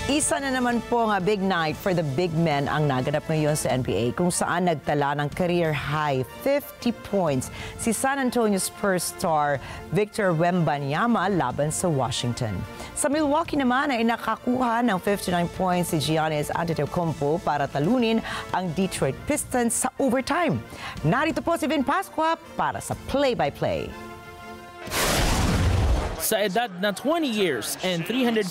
Isa na naman po nga big night for the big men ang naganap ngayon sa NBA kung saan nagtala ng career high 50 points si San Antonio Spurs star Victor Wembanyama laban sa Washington. Sa Milwaukee naman ay nakakuha ng 59 points si Giannis Antetokounmpo para talunin ang Detroit Pistons sa overtime. Narito po si Vin Pascua para sa play-by-play. Sa edad na 20 years and 314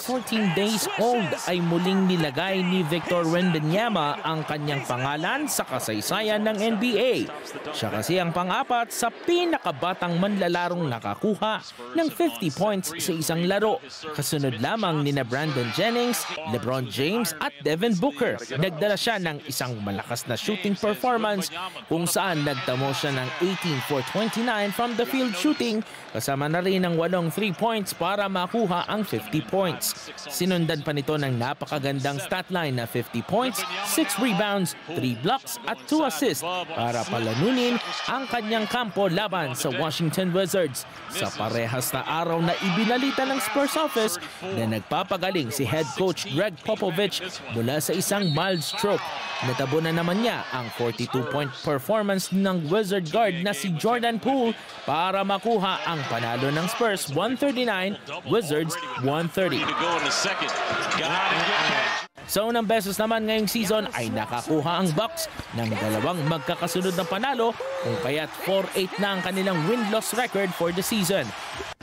days old ay muling nilagay ni Victor Wembanyama ang kanyang pangalan sa kasaysayan ng NBA. Siya kasi ang pang-apat sa pinakabatang manlalarong nakakuha ng 50 points sa isang laro. Kasunod lamang nina Brandon Jennings, LeBron James at Devin Booker. Nagdala siya ng isang malakas na shooting performance kung saan nagtamo siya ng 18 for 29 from the field shooting kasama na rin ng 8 3-points para makuha ang 50 points. Sinundan pa nito ng napakagandang stat line na 50 points, 6 rebounds, 3 blocks at 2 assists para palanunin ang kanyang kampo laban sa Washington Wizards. Sa parehas na araw na ibinalita ng Spurs office na nagpapagaling si head coach Greg Popovich mula sa isang mild stroke. Natabo na naman niya ang 42-point performance ng Wizard guard na si Jordan Poole para makuha ang panalo ng Spurs 139, Wizards 130. Sa unang beses naman ngayong season ay nakakuha ang Bucks ng dalawang magkakasunod na panalo kung kaya't 4-8 na ang kanilang win-loss record for the season.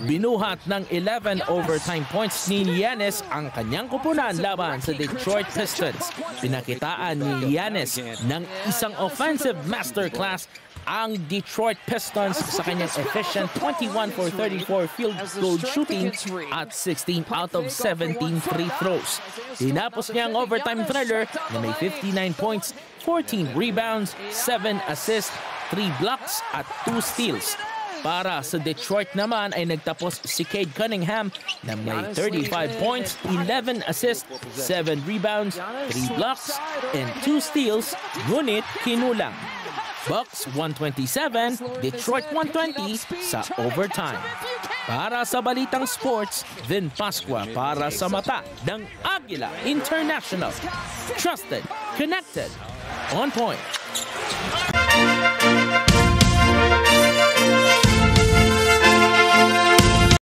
Binuhat ng 11 overtime points ni Giannis ang kanyang kupunan laban sa Detroit Pistons. Pinakitaan ni Giannis ng isang offensive masterclass ang Detroit Pistons sa kanyang efficient 21 for 34 field goal shooting at 16 out of 17 free throws. Tinapos niya ang overtime thriller na may 59 points, 14 rebounds, 7 assists, 3 blocks at 2 steals. Para sa Detroit naman ay nagtapos si Cade Cunningham na may 35 points, 11 assists, 7 rebounds, 3 blocks, and 2 steals, ngunit kinulang. Bucks 127, Detroit 120 sa overtime. Para sa Balitang Sports, Vin Pascua para sa mata ng Agila International. Trusted, connected, on point.